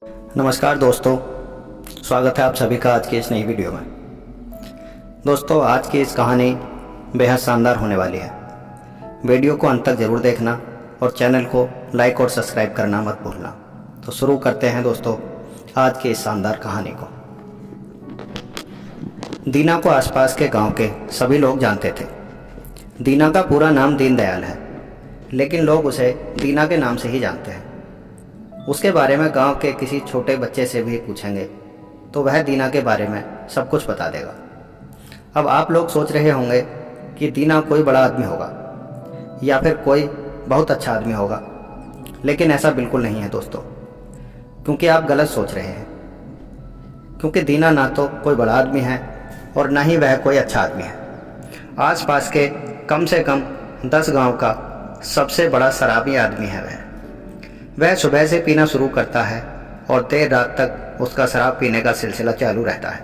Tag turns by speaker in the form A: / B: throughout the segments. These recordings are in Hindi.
A: नमस्कार दोस्तों, स्वागत है आप सभी का आज की इस नई वीडियो में। दोस्तों, आज की इस कहानी बेहद शानदार होने वाली है। वीडियो को अंत तक ज़रूर देखना और चैनल को लाइक और सब्सक्राइब करना मत भूलना। तो शुरू करते हैं दोस्तों आज की इस शानदार कहानी को। दीना को आसपास के गांव के सभी लोग जानते थे। दीना का पूरा नाम दीनदयाल है, लेकिन लोग उसे दीना के नाम से ही जानते हैं। उसके बारे में गांव के किसी छोटे बच्चे से भी पूछेंगे तो वह दीना के बारे में सब कुछ बता देगा। अब आप लोग सोच रहे होंगे कि दीना कोई बड़ा आदमी होगा या फिर कोई बहुत अच्छा आदमी होगा, लेकिन ऐसा बिल्कुल नहीं है दोस्तों, क्योंकि आप गलत सोच रहे हैं। क्योंकि दीना ना तो कोई बड़ा आदमी है और ना ही वह कोई अच्छा आदमी है। आसपास के कम से कम 10 गांव का सबसे बड़ा शराबी आदमी है वह सुबह से पीना शुरू करता है और देर रात तक उसका शराब पीने का सिलसिला चालू रहता है।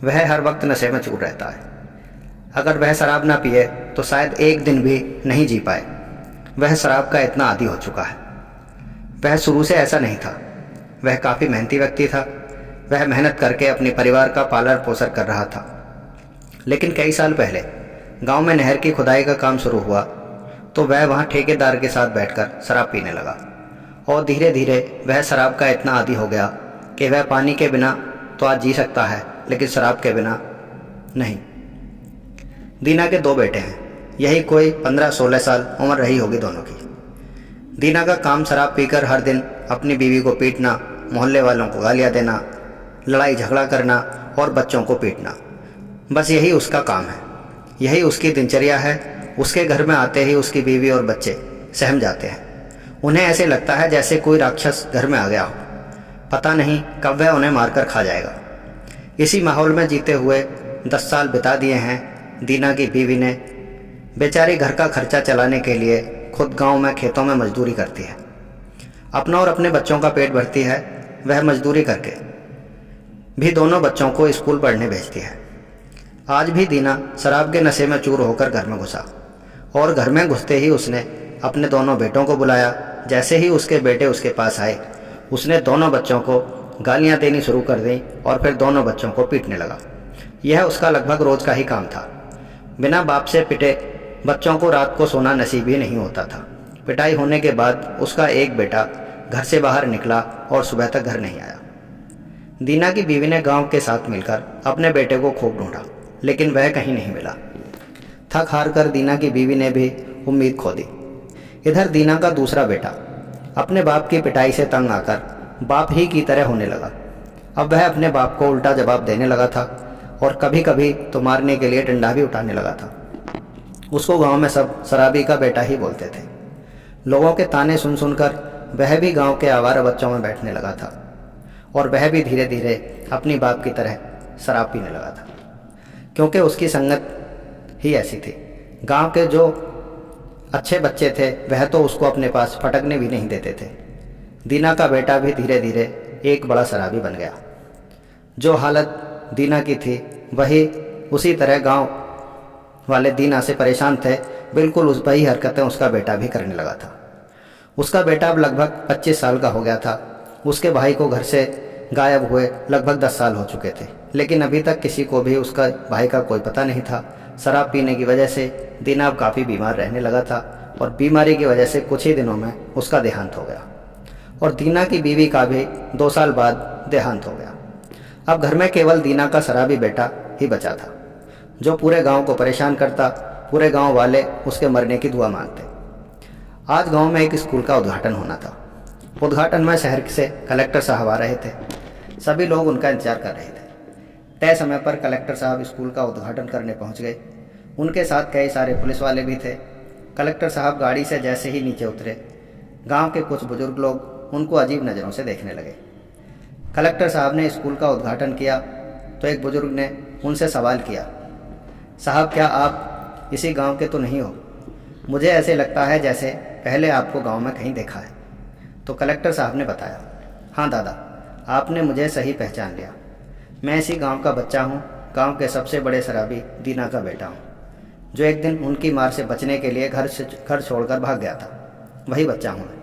A: वह हर वक्त नशे में चूर रहता है। अगर वह शराब ना पिए तो शायद एक दिन भी नहीं जी पाए। वह शराब का इतना आदी हो चुका है। वह शुरू से ऐसा नहीं था। वह काफ़ी मेहनती व्यक्ति था। वह मेहनत करके अपने परिवार का पालन पोषण कर रहा था। लेकिन कई साल पहले गांव में नहर की खुदाई का काम शुरू हुआ तो वह वहां ठेकेदार के साथ बैठकर शराब पीने लगा और धीरे धीरे वह शराब का इतना आदी हो गया कि वह पानी के बिना तो आज जी सकता है, लेकिन शराब के बिना नहीं। दीना के 2 बेटे हैं। यही कोई 15-16 साल उम्र रही होगी दोनों की। दीना का काम शराब पीकर हर दिन अपनी बीवी को पीटना, मोहल्ले वालों को गालियाँ देना, लड़ाई झगड़ा करना और बच्चों को पीटना, बस यही उसका काम है। यही उसकी दिनचर्या है। उसके घर में आते ही उसकी बीवी और बच्चे सहम जाते हैं। उन्हें ऐसे लगता है जैसे कोई राक्षस घर में आ गया हो। पता नहीं कब वह उन्हें मारकर खा जाएगा। इसी माहौल में जीते हुए 10 साल बिता दिए हैं दीना की बीवी ने। बेचारी घर का खर्चा चलाने के लिए खुद गांव में खेतों में मजदूरी करती है। अपना और अपने बच्चों का पेट भरती है। वह मजदूरी करके भी दोनों बच्चों को स्कूल पढ़ने भेजती है। आज भी दीना शराब के नशे में चूर होकर घर में घुसा और घर में घुसते ही उसने अपने दोनों बेटों को बुलाया। जैसे ही उसके बेटे उसके पास आए, उसने दोनों बच्चों को गालियां देनी शुरू कर दी और फिर दोनों बच्चों को पीटने लगा। यह उसका लगभग रोज का ही काम था। बिना बाप से पिटे बच्चों को रात को सोना नसीब ही नहीं होता था। पिटाई होने के बाद उसका एक बेटा घर से बाहर निकला और सुबह तक घर नहीं आया। दीना की बीवी ने गांव के साथ मिलकर अपने बेटे को खूब ढूंढा, लेकिन वह कहीं नहीं मिला। थक हार कर दीना की बीवी ने भी उम्मीद खो दी। इधर दीना का दूसरा बेटा अपने बाप की पिटाई से तंग आकर बाप ही की तरह होने लगा। अब वह अपने बाप को उल्टा जवाब देने लगा था और कभी कभी तो मारने के लिए डंडा भी उठाने लगा था। उसको गांव में सब शराबी का बेटा ही बोलते थे। लोगों के ताने सुन सुनकर वह भी गांव के आवारा बच्चों में बैठने लगा था और वह भी धीरे धीरे अपनी बाप की तरह शराब पीने लगा था, क्योंकि उसकी संगत ही ऐसी थी। गांव के जो अच्छे बच्चे थे वह तो उसको अपने पास फटकने भी नहीं देते थे। दीना का बेटा भी धीरे धीरे एक बड़ा शराबी बन गया। जो हालत दीना की थी वही उसी तरह गांव वाले दीना से परेशान थे। बिल्कुल वही हरकतें उसका बेटा भी करने लगा था। उसका बेटा अब लगभग 25 साल का हो गया था। उसके भाई को घर से गायब हुए लगभग 10 साल हो चुके थे, लेकिन अभी तक किसी को भी उसका भाई का कोई पता नहीं था। शराब पीने की वजह से दीना अब काफ़ी बीमार रहने लगा था और बीमारी की वजह से कुछ ही दिनों में उसका देहांत हो गया और दीना की बीवी का भी 2 साल बाद देहांत हो गया। अब घर में केवल दीना का शराबी बेटा ही बचा था, जो पूरे गांव को परेशान करता। पूरे गांव वाले उसके मरने की दुआ मांगते। आज गांव में एक स्कूल का उद्घाटन होना था। उद्घाटन में शहर से कलेक्टर साहब आ रहे थे। सभी लोग उनका इंतजार कर रहे थे। तय समय पर कलेक्टर साहब स्कूल का उद्घाटन करने पहुंच गए। उनके साथ कई सारे पुलिस वाले भी थे। कलेक्टर साहब गाड़ी से जैसे ही नीचे उतरे, गांव के कुछ बुजुर्ग लोग उनको अजीब नज़रों से देखने लगे। कलेक्टर साहब ने स्कूल का उद्घाटन किया तो एक बुजुर्ग ने उनसे सवाल किया, साहब क्या आप इसी गांव के तो नहीं हो? मुझे ऐसे लगता है जैसे पहले आपको गांव में कहीं देखा है। तो कलेक्टर साहब ने बताया, हाँ दादा, आपने मुझे सही पहचान लिया। मैं इसी गांव का बच्चा हूँ। गांव के सबसे बड़े शराबी दीना का बेटा हूँ, जो एक दिन उनकी मार से बचने के लिए घर छोड़कर भाग गया था। वही बच्चा हूँ मैं।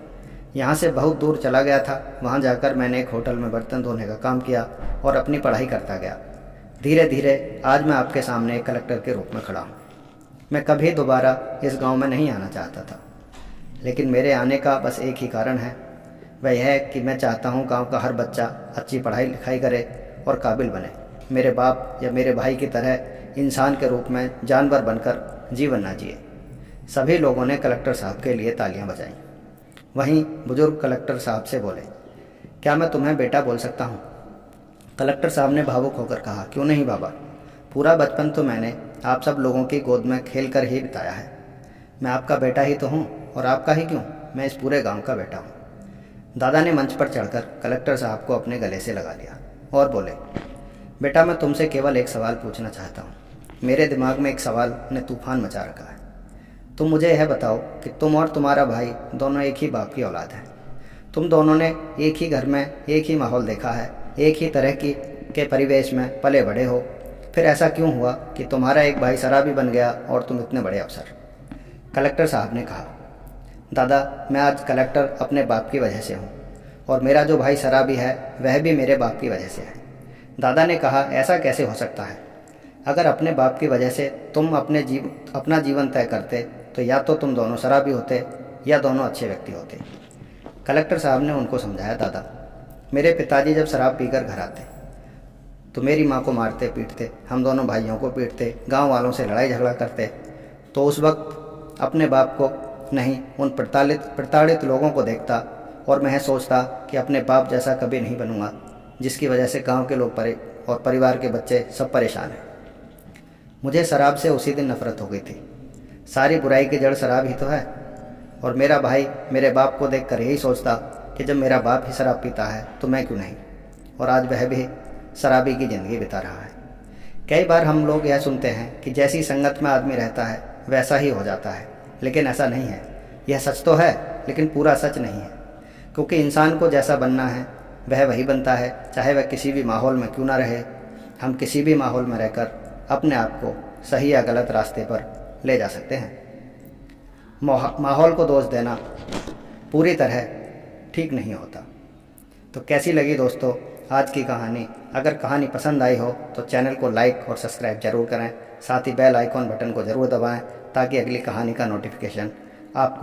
A: यहाँ से बहुत दूर चला गया था। वहाँ जाकर मैंने एक होटल में बर्तन धोने का काम किया और अपनी पढ़ाई करता गया। धीरे धीरे आज मैं आपके सामने एक कलेक्टर के रूप में खड़ा हूँ। मैं कभी दोबारा इस गांव में नहीं आना चाहता था, लेकिन मेरे आने का बस एक ही कारण है। वह यह है कि मैं चाहता हूँ गांव का हर बच्चा अच्छी पढ़ाई लिखाई करे और काबिल बने, मेरे बाप या मेरे भाई की तरह इंसान के रूप में जानवर बनकर जीवन ना जिए। सभी लोगों ने कलेक्टर साहब के लिए तालियां बजाईं। वहीं बुजुर्ग कलेक्टर साहब से बोले, क्या मैं तुम्हें बेटा बोल सकता हूँ? कलेक्टर साहब ने भावुक होकर कहा, क्यों नहीं बाबा, पूरा बचपन तो मैंने आप सब लोगों की गोद में खेल कर ही बिताया है। मैं आपका बेटा ही तो हूँ, और आपका ही क्यों, मैं इस पूरे गांव का बेटा हूँ। दादा ने मंच पर चढ़कर कलेक्टर साहब को अपने गले से लगा लिया और बोले, बेटा मैं तुमसे केवल एक सवाल पूछना चाहता हूँ। मेरे दिमाग में एक सवाल ने तूफान मचा रखा है। तुम मुझे यह बताओ कि तुम और तुम्हारा भाई दोनों एक ही बाप की औलाद हैं। तुम दोनों ने एक ही घर में एक ही माहौल देखा है, एक ही तरह के परिवेश में पले बड़े हो, फिर ऐसा क्यों हुआ कि तुम्हारा एक भाई शराबी बन गया और तुम इतने बड़े अफसर? कलेक्टर साहब ने कहा, दादा मैं आज कलेक्टर अपने बाप की वजह से हूँ, और मेरा जो भाई शराबी है वह भी मेरे बाप की वजह से है। दादा ने कहा, ऐसा कैसे हो सकता है? अगर अपने बाप की वजह से तुम अपना जीवन तय करते तो या तो तुम दोनों शराबी होते या दोनों अच्छे व्यक्ति होते। कलेक्टर साहब ने उनको समझाया, दादा मेरे पिताजी जब शराब पीकर घर आते तो मेरी माँ को मारते पीटते, हम दोनों भाइयों को पीटते, गांव वालों से लड़ाई झगड़ा करते। तो उस वक्त अपने बाप को नहीं, उन प्रताड़ित लोगों को देखता और मैं सोचता कि अपने बाप जैसा कभी नहीं बनूंगा, जिसकी वजह से गांव के लोग और परिवार के बच्चे सब परेशान हैं। मुझे शराब से उसी दिन नफरत हो गई थी। सारी बुराई की जड़ शराब ही तो है, और मेरा भाई मेरे बाप को देखकर यही सोचता कि जब मेरा बाप ही शराब पीता है तो मैं क्यों नहीं, और आज वह भी शराबी की ज़िंदगी बिता रहा है। कई बार हम लोग यह सुनते हैं कि जैसी संगत में आदमी रहता है वैसा ही हो जाता है, लेकिन ऐसा नहीं है। यह सच तो है, लेकिन पूरा सच नहीं है, क्योंकि इंसान को जैसा बनना है वह वही बनता है, चाहे वह किसी भी माहौल में क्यों ना रहे। हम किसी भी माहौल में रहकर अपने आप को सही या गलत रास्ते पर ले जा सकते हैं। माहौल को दोष देना पूरी तरह ठीक नहीं होता। तो कैसी लगी दोस्तों आज की कहानी? अगर कहानी पसंद आई हो तो चैनल को लाइक और सब्सक्राइब जरूर करें, साथ ही बेल आइकॉन बटन को ज़रूर दबाएं ताकि अगली कहानी का नोटिफिकेशन आपको